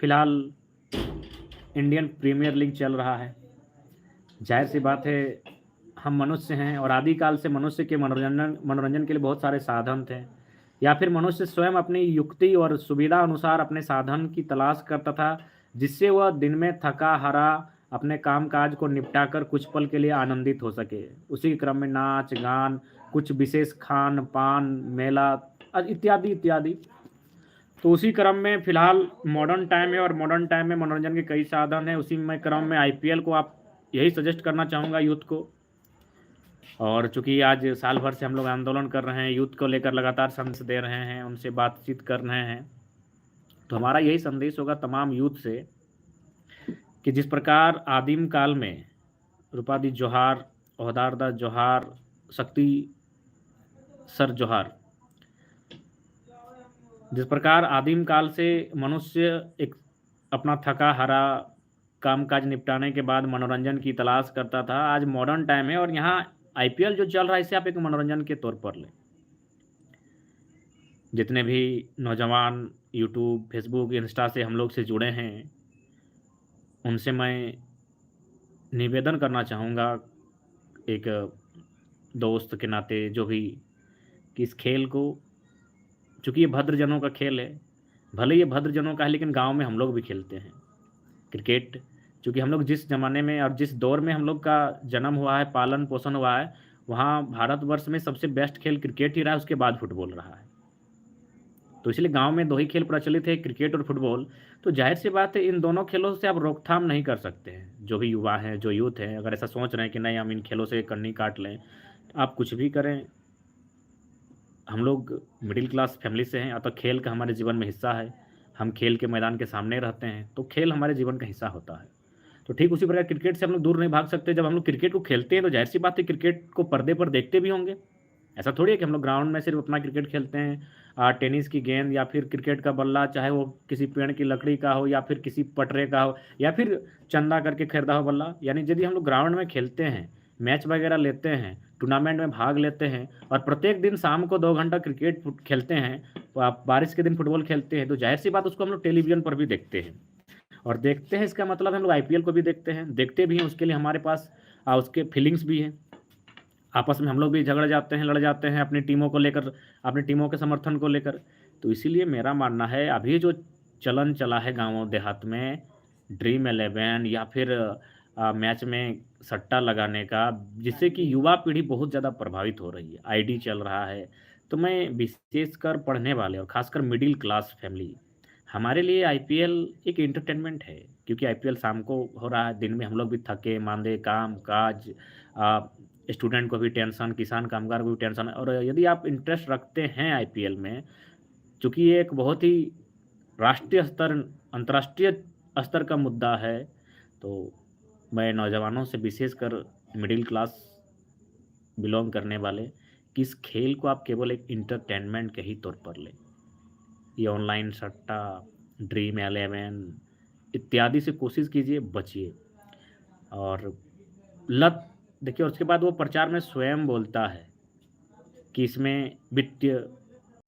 फिलहाल Indian premiere league चल रहा है। जाहिर सी बात है, हम मनुष्य हैं और आदिकाल से मनुष्य के मनोरंजन के लिए बहुत सारे साधन थे, या फिर मनुष्य स्वयं अपनी युक्ति और सुविधा अनुसार अपने साधन की तलाश करता था, जिससे वह दिन में थका हारा अपने काम काज को निपटा कर कुछ पल के लिए आनंदित हो सके। उसी क्रम में नाच गान, कुछ विशेष खान पान, मेला इत्यादि इत्यादि। तो उसी क्रम में फिलहाल मॉडर्न टाइम है और मॉडर्न टाइम में मनोरंजन के कई साधन हैं। उसी में क्रम में आईपीएल को आप यही सजेस्ट करना चाहूँगा यूथ को। और चूंकि आज साल भर से हम लोग आंदोलन कर रहे हैं, यूथ को लेकर लगातार संदेश दे रहे हैं, उनसे बातचीत कर रहे हैं, तो हमारा यही संदेश होगा तमाम यूथ से कि जिस प्रकार आदिम काल में रूपादी जोहार, ओहदारदा जोहार, शक्ति सर जोहार, जिस प्रकार आदिम काल से मनुष्य एक अपना थका हारा काम काज निपटाने के बाद मनोरंजन की तलाश करता था, आज मॉडर्न टाइम है और यहाँ आईपीएल जो चल रहा है इसे आप एक मनोरंजन के तौर पर लें। जितने भी नौजवान यूट्यूब, फेसबुक, इंस्टा से हम लोग से जुड़े हैं, उनसे मैं निवेदन करना चाहूँगा एक दोस्त के नाते जो भी, कि इस खेल को, चूँकि ये भद्रजनों का खेल है, भले ये भद्रजनों का है लेकिन गांव में हम लोग भी खेलते हैं क्रिकेट। चूँकि हम लोग जिस ज़माने में और जिस दौर में हम लोग का जन्म हुआ है, पालन पोषण हुआ है, वहाँ भारतवर्ष में सबसे बेस्ट खेल क्रिकेट ही रहा है, उसके बाद फुटबॉल रहा है। तो इसलिए गांव में दो ही खेल प्रचलित है, क्रिकेट और फुटबॉल। तो जाहिर सी बात है इन दोनों खेलों से आप रोकथाम नहीं कर सकते हैं। जो भी युवा हैं, जो यूथ हैं, अगर ऐसा सोच रहे हैं कि नहीं हम इन खेलों से कन्नी काट लें, आप कुछ भी करें। हम लोग मिडिल क्लास फैमिली से हैं, अतः खेल का हमारे जीवन में हिस्सा है। हम खेल के मैदान के सामने रहते हैं, तो खेल हमारे जीवन का हिस्सा होता है। तो ठीक उसी प्रकार क्रिकेट से हम लोग दूर नहीं भाग सकते। जब हम लोग क्रिकेट को खेलते हैं तो जाहिर सी बात है क्रिकेट को पर्दे पर देखते भी होंगे। ऐसा थोड़ी है कि हम लोग ग्राउंड में सिर्फ अपना क्रिकेट खेलते हैं। टेनिस की गेंद या फिर क्रिकेट का बल्ला, चाहे वो किसी पेड़ की लकड़ी का हो या फिर किसी पटरे का हो या फिर चंदा करके खरीदा हो बल्ला, यानी यदि हम लोग ग्राउंड में खेलते हैं, मैच वगैरह लेते हैं, टूर्नामेंट में भाग लेते हैं और प्रत्येक दिन शाम को 2 घंटा क्रिकेट खेलते हैं, तो आप बारिश के दिन फुटबॉल खेलते हैं, तो जाहिर सी बात उसको हम लोग टेलीविजन पर भी देखते हैं। और देखते हैं इसका मतलब हम लोग आईपीएल को भी देखते हैं, देखते भी हैं, उसके लिए हमारे पास उसके फीलिंग्स भी हैं। आपस में हम लोग भी झगड़ जाते हैं, लड़ जाते हैं अपनी टीमों को लेकर, अपनी टीमों के समर्थन को लेकर। तो इसीलिए मेरा मानना है अभी जो चलन चला है गाँव देहात में, ड्रीम 11 या फिर मैच में सट्टा लगाने का, जिससे कि युवा पीढ़ी बहुत ज़्यादा प्रभावित हो रही है, आईडी चल रहा है। तो मैं विशेषकर पढ़ने वाले और खासकर मिडिल क्लास फैमिली, हमारे लिए आईपीएल एक एंटरटेनमेंट है। क्योंकि आईपीएल शाम को हो रहा है, दिन में हम लोग भी थके मांदे काम काज, स्टूडेंट को भी टेंशन, किसान कामगार को भी टेंशन। और यदि आप इंटरेस्ट रखते हैं आईपीएल में, चूँकि ये एक बहुत ही राष्ट्रीय स्तर, अंतर्राष्ट्रीय स्तर का मुद्दा है, तो मैं नौजवानों से विशेषकर मिडिल क्लास बिलोंग करने वाले, कि इस खेल को आप केवल एक इंटरटेनमेंट के ही तौर पर लें। ये ऑनलाइन सट्टा, ड्रीम 11 इत्यादि से कोशिश कीजिए, बचिए। और लत देखिए, और उसके बाद वो प्रचार में स्वयं बोलता है कि इसमें वित्तीय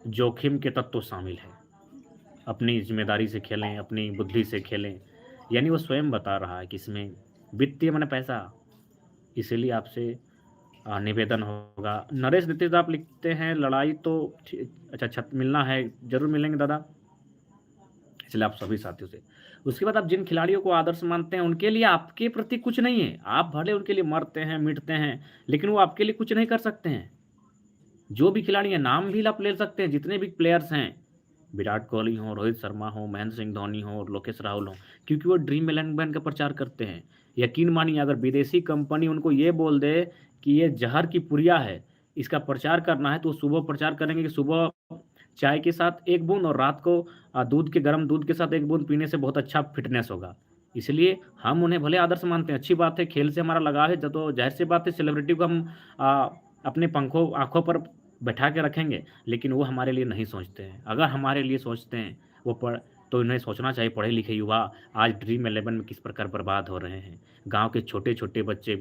जोखिम के तत्व शामिल हैं, अपनी जिम्मेदारी से खेलें, अपनी बुद्धि से खेलें। यानी वो स्वयं बता रहा है कि इसमें वित्तीय माने पैसा। इसीलिए आपसे निवेदन होगा। नरेश दत्ते आप लिखते हैं लड़ाई तो अच्छा छत मिलना है, जरूर मिलेंगे दादा, इसलिए आप सभी साथियों से। उसके बाद आप जिन खिलाड़ियों को आदर्श मानते हैं, उनके लिए आपके प्रति कुछ नहीं है। आप भले उनके लिए मरते हैं, मिटते हैं, लेकिन वो आपके लिए कुछ नहीं कर सकते हैं। जो भी खिलाड़ी हैं, नाम भी आप ले सकते हैं, जितने भी प्लेयर्स हैं, विराट कोहली हो, रोहित शर्मा हो, महेंद्र सिंह धोनी हो, लोकेश राहुल हो, क्योंकि वो ड्रीम 11 का प्रचार करते हैं। यकीन मानिए, अगर विदेशी कंपनी उनको ये बोल दे कि ये जहर की पुड़िया है, इसका प्रचार करना है, तो सुबह प्रचार करेंगे कि सुबह चाय के साथ एक बूंद और रात को दूध के गर्म दूध के साथ एक बूंद पीने से बहुत अच्छा फिटनेस होगा। इसलिए हम उन्हें भले आदर्श मानते हैं, अच्छी बात है, खेल से हमारा लगाव है, तो जाहिर सी बात है सेलिब्रिटी को हम अपने पंखों आँखों पर बैठा के रखेंगे, लेकिन वो हमारे लिए नहीं सोचते हैं। अगर हमारे लिए सोचते हैं वो तो इन्हें सोचना चाहिए, पढ़े लिखे युवा आज ड्रीम 11 में किस प्रकार बर्बाद हो रहे हैं। गांव के छोटे छोटे बच्चे,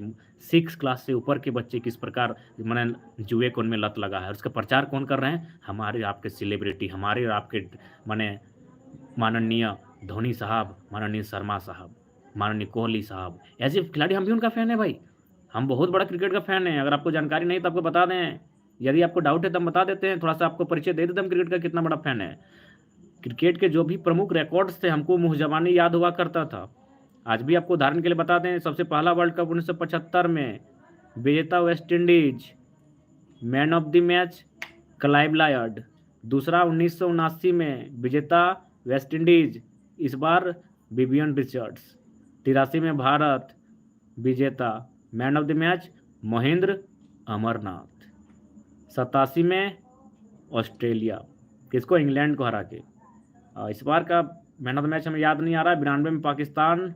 6 क्लास से ऊपर के बच्चे किस प्रकार माने जुए को उनमें लत लगा है, और उसका प्रचार कौन कर रहे हैं? हमारे आपके सेलिब्रिटी, हमारे और आपके माने माननीय धोनी साहब, माननीय शर्मा साहब, माननीय कोहली साहब, ऐसे खिलाड़ी हम भी उनका फ़ैन है भाई। हम बहुत बड़ा क्रिकेट का फ़ैन है। अगर आपको जानकारी नहीं तो आपको बता दें, यदि आपको डाउट है तो हम बता देते हैं, थोड़ा-सा आपको परिचय दे देते हैं हम क्रिकेट का कितना बड़ा फ़ैन है। क्रिकेट के जो भी प्रमुख रिकॉर्ड्स थे हमको मुँह ज़बानी याद हुआ करता था। आज भी आपको उदाहरण के लिए बता दें, सबसे पहला वर्ल्ड कप 1975 में विजेता West Indies, man of the match Clive Lloyd. दूसरा 1979 में विजेता वेस्ट इंडीज, इस बार विवियन रिचर्ड्स। 83 में भारत विजेता, man of the match Mahendra Amarnath. 87 में ऑस्ट्रेलिया, किसको, इंग्लैंड को हरा के। इस बार का मैन ऑफ द मैच हमें याद नहीं आ रहा। 92 में Pakistan,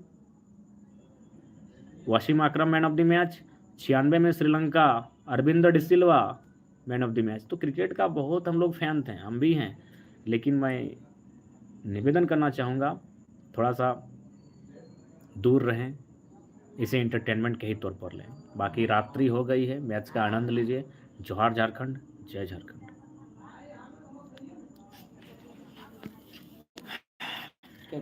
Wasim Akram man of the match. 96 में Sri Lanka, Aravinda de Silva man of the match. तो क्रिकेट का बहुत हम लोग फैन थे, हम भी हैं। लेकिन मैं निवेदन करना चाहूँगा, थोड़ा सा दूर रहें, इसे एंटरटेनमेंट के ही तौर पर लें। बाकी रात्रि हो गई है, मैच का आनंद लीजिए। जोहार झारखंड, जय झारखंड।